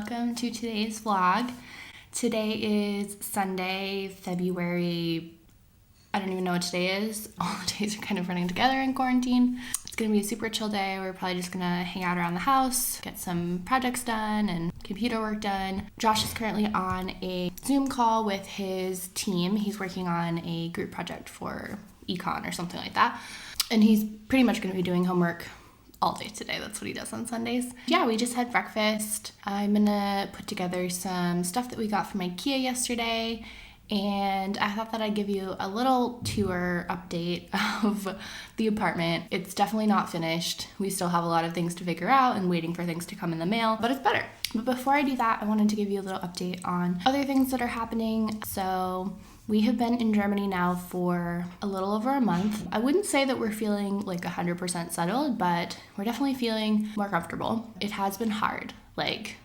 welcome to today's vlog. Today is Sunday, February, I don't even know what today is. All the days are kind of running together in quarantine. It's gonna be a super chill day. We're probably just gonna hang out around the house, get some projects done and computer work done. Josh is currently on a Zoom call with his team. He's working on a group project for econ or something like that. And he's pretty much gonna be doing homework all day today. That's what he does on Sundays. Yeah, we just had breakfast. I'm gonna put together some stuff that we got from IKEA yesterday, and I thought that I'd give you a little tour update of the apartment. It's definitely not finished. We still have a lot of things to figure out and waiting for things to come in the mail, but it's better. But before I do that, I wanted to give you a little update on other things that are happening. So we have been in Germany now for a little over a month. I wouldn't say that we're feeling like 100% settled, but we're definitely feeling more comfortable. It has been hard, like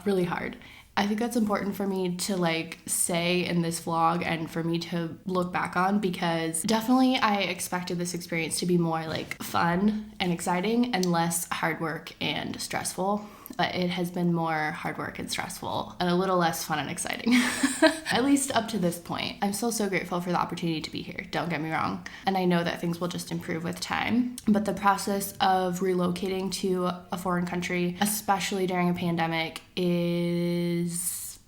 really hard. I think that's important for me to say in this vlog and for me to look back on, because definitely I expected this experience to be more fun and exciting and less hard work and stressful. But it has been more hard work and stressful and a little less fun and exciting, at least up to this point. I'm still so grateful for the opportunity to be here, don't get me wrong. And I know that things will just improve with time. But the process of relocating to a foreign country, especially during a pandemic, it's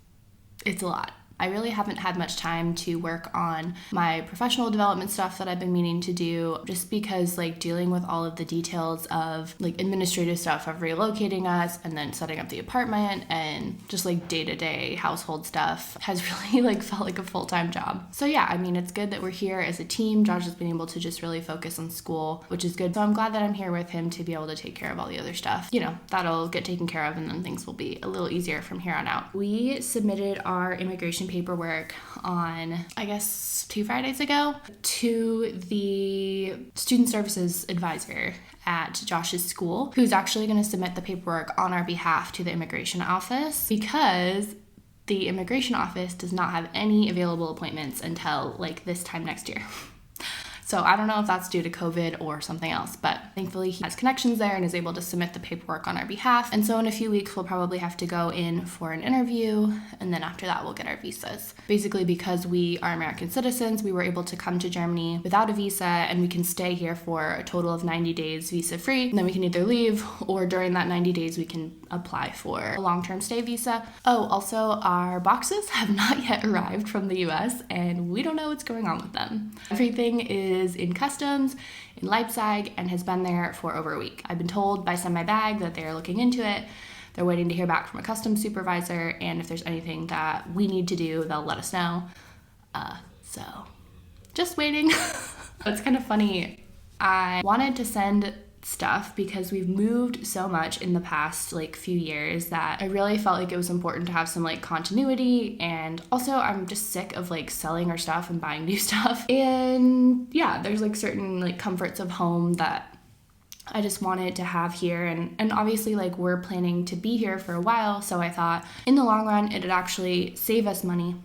a lot. I really haven't had much time to work on my professional development stuff that I've been meaning to do, just because dealing with all of the details of administrative stuff of relocating us and then setting up the apartment and just day-to-day household stuff has really felt like a full-time job. So yeah, I mean, it's good that we're here as a team. Josh has been able to just really focus on school, which is good. So I'm glad that I'm here with him to be able to take care of all the other stuff. That'll get taken care of and then things will be a little easier from here on out. We submitted our immigration paperwork on, I guess, 2 Fridays ago to the student services advisor at Josh's school, who's actually going to submit the paperwork on our behalf to the immigration office, because the immigration office does not have any available appointments until this time next year. So I don't know if that's due to COVID or something else, but thankfully he has connections there and is able to submit the paperwork on our behalf. And so in a few weeks, we'll probably have to go in for an interview. And then after that, we'll get our visas. Basically, because we are American citizens, we were able to come to Germany without a visa, and we can stay here for a total of 90 days visa free. And then we can either leave, or during that 90 days, we can apply for a long-term stay visa. Oh, also our boxes have not yet arrived from the US, and we don't know what's going on with them. Everything is in customs in Leipzig and has been there for over a week. I've been told by Send My Bag that they're looking into it. They're waiting to hear back from a customs supervisor, and if there's anything that we need to do, they'll let us know. So just waiting. It's kind of funny. I wanted to send stuff because we've moved so much in the past few years that I really felt like it was important to have some continuity, and also I'm just sick of selling our stuff and buying new stuff. And yeah, there's certain comforts of home that I just wanted to have here, and obviously we're planning to be here for a while, so I thought in the long run it'd actually save us money.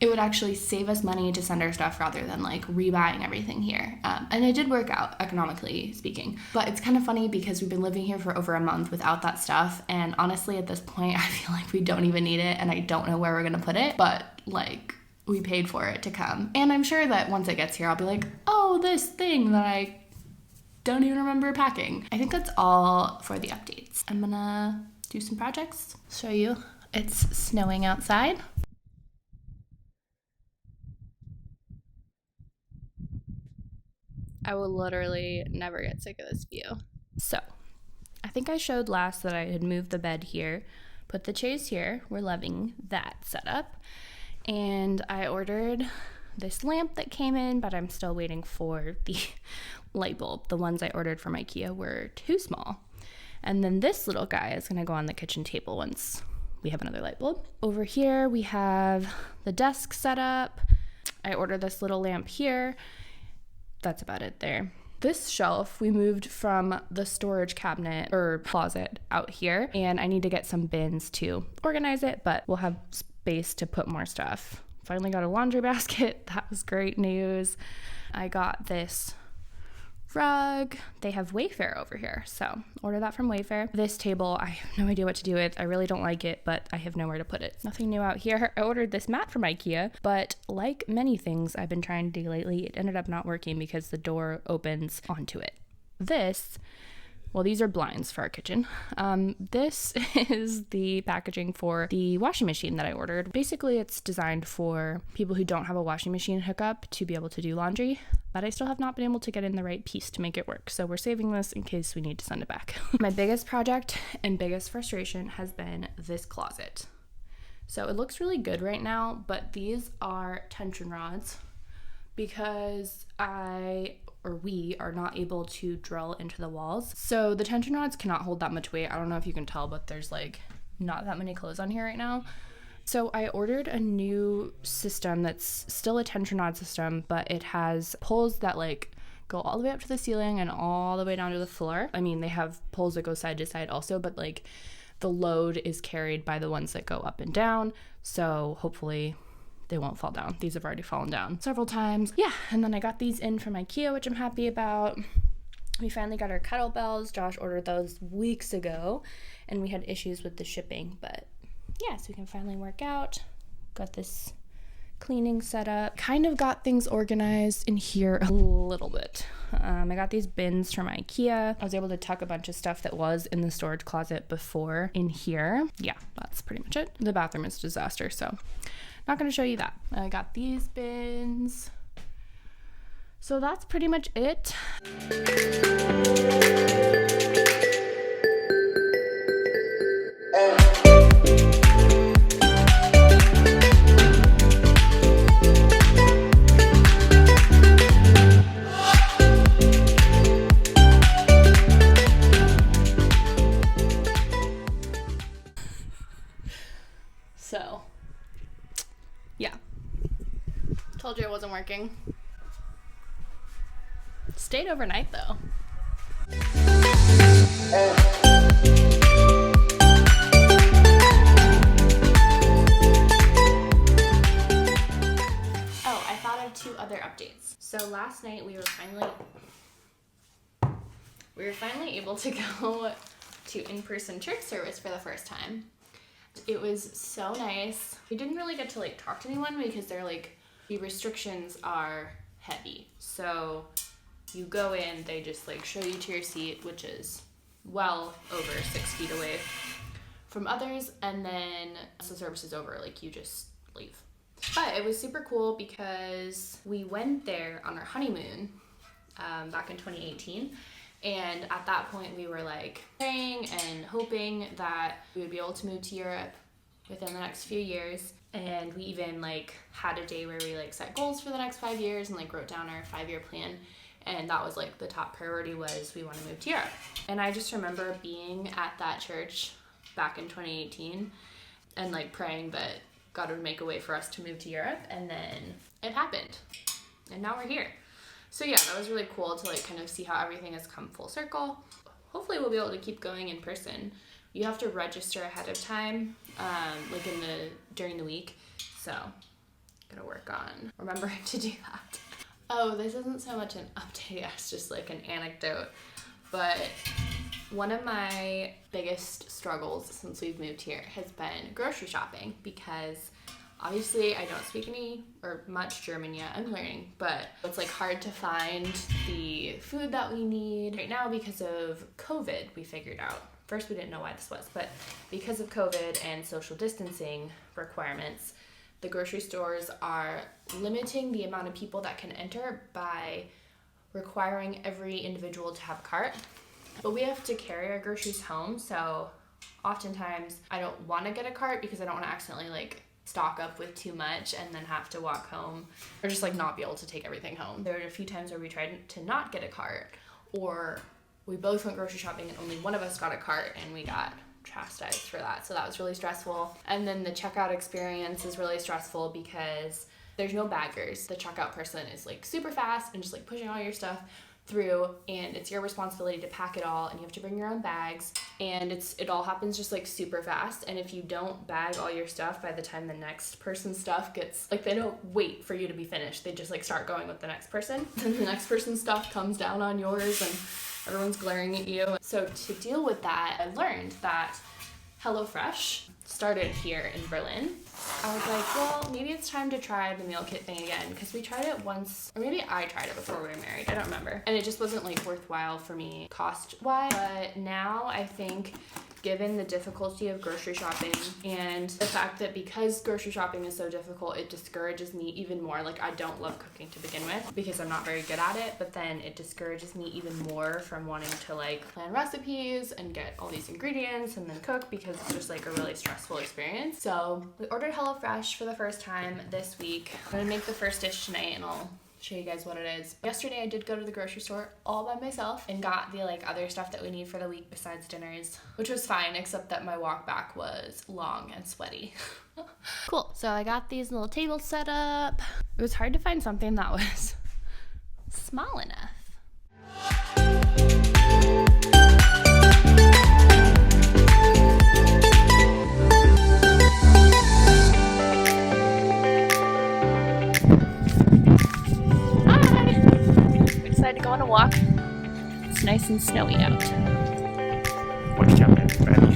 It would actually save us money to send our stuff rather than rebuying everything here. And it did work out, economically speaking. But it's kind of funny because we've been living here for over a month without that stuff. And honestly, at this point, I feel like we don't even need it, and I don't know where we're going to put it. But we paid for it to come. And I'm sure that once it gets here, I'll be like, oh, this thing that I don't even remember packing. I think that's all for the updates. I'm gonna do some projects, show you. It's snowing outside. I will literally never get sick of this view. So, I think I showed last that I had moved the bed here, put the chairs here. We're loving that setup. And I ordered this lamp that came in, but I'm still waiting for the light bulb. The ones I ordered from IKEA were too small. And then this little guy is gonna go on the kitchen table once we have another light bulb. Over here, we have the desk set up. I ordered this little lamp here. That's about it there. This shelf, we moved from the storage cabinet or closet out here, and I need to get some bins to organize it, but we'll have space to put more stuff. Finally got a laundry basket. That was great news. I got this rug. They have Wayfair over here, so order that from Wayfair. This table, I have no idea what to do with. I really don't like it, but I have nowhere to put it. Nothing new out here. I ordered this mat from IKEA, but like many things I've been trying to do lately, it ended up not working because the door opens onto it. These are blinds for our kitchen. This is the packaging for the washing machine that I ordered. Basically, it's designed for people who don't have a washing machine hookup to be able to do laundry, but I still have not been able to get in the right piece to make it work. So we're saving this in case we need to send it back. My biggest project and biggest frustration has been this closet. So it looks really good right now, but these are tension rods because we are not able to drill into the walls. So the tension rods cannot hold that much weight. I don't know if you can tell, but there's like not that many clothes on here right now. So I ordered a new system that's still a tension rod system, but it has poles that like go all the way up to the ceiling and all the way down to the floor. I mean, they have poles that go side to side also, but like the load is carried by the ones that go up and down. So hopefully they won't fall down. These have already fallen down several times. Yeah, and then I got these in from IKEA, which I'm happy about. We finally got our kettlebells. Josh ordered those weeks ago, and we had issues with the shipping, but yeah, so we can finally work out. Got this cleaning set up. Kind of got things organized in here a little bit. I got these bins from IKEA. I was able to tuck a bunch of stuff that was in the storage closet before in here. Yeah, that's pretty much it. The bathroom is a disaster, so not going to show you that. I got these bins. So that's pretty much it. So, yeah. Told you it wasn't working. Stayed overnight though. Oh, I thought of 2 other updates. So last night we were finally able to go to in-person church service for the first time. It was so nice. We didn't really get to like talk to anyone because they're like, the restrictions are heavy. So you go in, they just like show you to your seat, which is well over 6 feet away from others, and then once the service is over, like you just leave. But it was super cool because we went there on our honeymoon back in 2018. And at that point, we were like praying and hoping that we would be able to move to Europe within the next few years. And we even like had a day where we like set goals for the next 5 years and like wrote down our 5-year plan. And that was like the top priority was we want to move to Europe. And I just remember being at that church back in 2018 and like praying that God would make a way for us to move to Europe. And then it happened. And now we're here. So yeah, that was really cool to like kind of see how everything has come full circle. Hopefully we'll be able to keep going in person. You have to register ahead of time, like during the week. So gonna work on remembering to do that. Oh, this isn't so much an update as just like an anecdote, but one of my biggest struggles since we've moved here has been grocery shopping because obviously I don't speak any or much German yet. I'm learning, but it's like hard to find the food that we need right now because of COVID. We figured out. First, we didn't know why this was, but because of COVID and social distancing requirements, the grocery stores are limiting the amount of people that can enter by requiring every individual to have a cart. But we have to carry our groceries home, so oftentimes I don't want to get a cart because I don't want to accidentally like stock up with too much and then have to walk home or just like not be able to take everything home. There were a few times where we tried to not get a cart, or we both went grocery shopping and only one of us got a cart and we got chastised for that. So that was really stressful. And then the checkout experience is really stressful because there's no baggers. The checkout person is like super fast and just like pushing all your stuff through, and it's your responsibility to pack it all, and you have to bring your own bags, and it all happens just like super fast. And if you don't bag all your stuff by the time the next person's stuff gets, like, they don't wait for you to be finished, they just like start going with the next person, and the next person's stuff comes down on yours and everyone's glaring at you. So to deal with that, I learned that HelloFresh started here in Berlin. I was like, well, maybe it's time to try the meal kit thing again, because we tried it once, or maybe I tried it before we were married, I don't remember. And it just wasn't like worthwhile for me cost-wise. But now I think, given the difficulty of grocery shopping and the fact that because grocery shopping is so difficult, it discourages me even more. Like, I don't love cooking to begin with because I'm not very good at it, but then it discourages me even more from wanting to like plan recipes and get all these ingredients and then cook, because it's just like a really stressful experience. So we ordered HelloFresh for the first time this week. I'm gonna make the first dish tonight and I'll show you guys what it is. Yesterday I did go to the grocery store all by myself and got the like other stuff that we need for the week besides dinners, which was fine, except that my walk back was long and sweaty. Cool, so I got these little tables set up. It was hard to find something that was small enough. To go on a walk. It's nice and snowy out. What's up, everybody?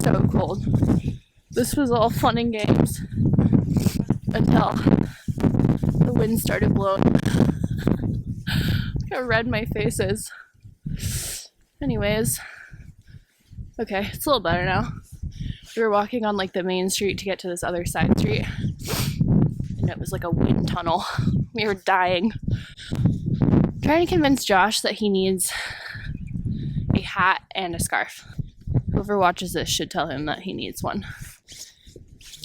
So cold. This was all fun and games until the wind started blowing. Look how red my face is. Anyways, okay, it's a little better now. We were walking on like the main street to get to this other side street, and it was like a wind tunnel. We were dying. Trying to convince Josh that he needs a hat and a scarf. Whoever watches this should tell him that he needs one.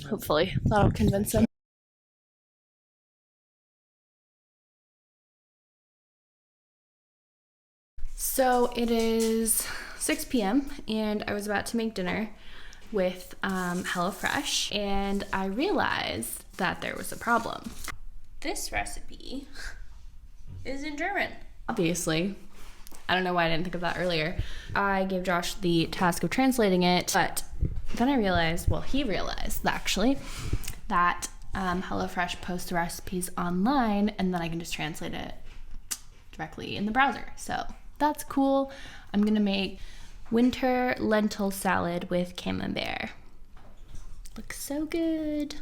Hopefully, that'll convince him. So it is 6 p.m. and I was about to make dinner with HelloFresh, and I realized that there was a problem. This recipe is in German. Obviously. I don't know why I didn't think of that earlier. I gave Josh the task of translating it, but then I realized, well, he realized actually, that HelloFresh posts recipes online and then I can just translate it directly in the browser. So that's cool. I'm gonna make winter lentil salad with camembert. Looks so good.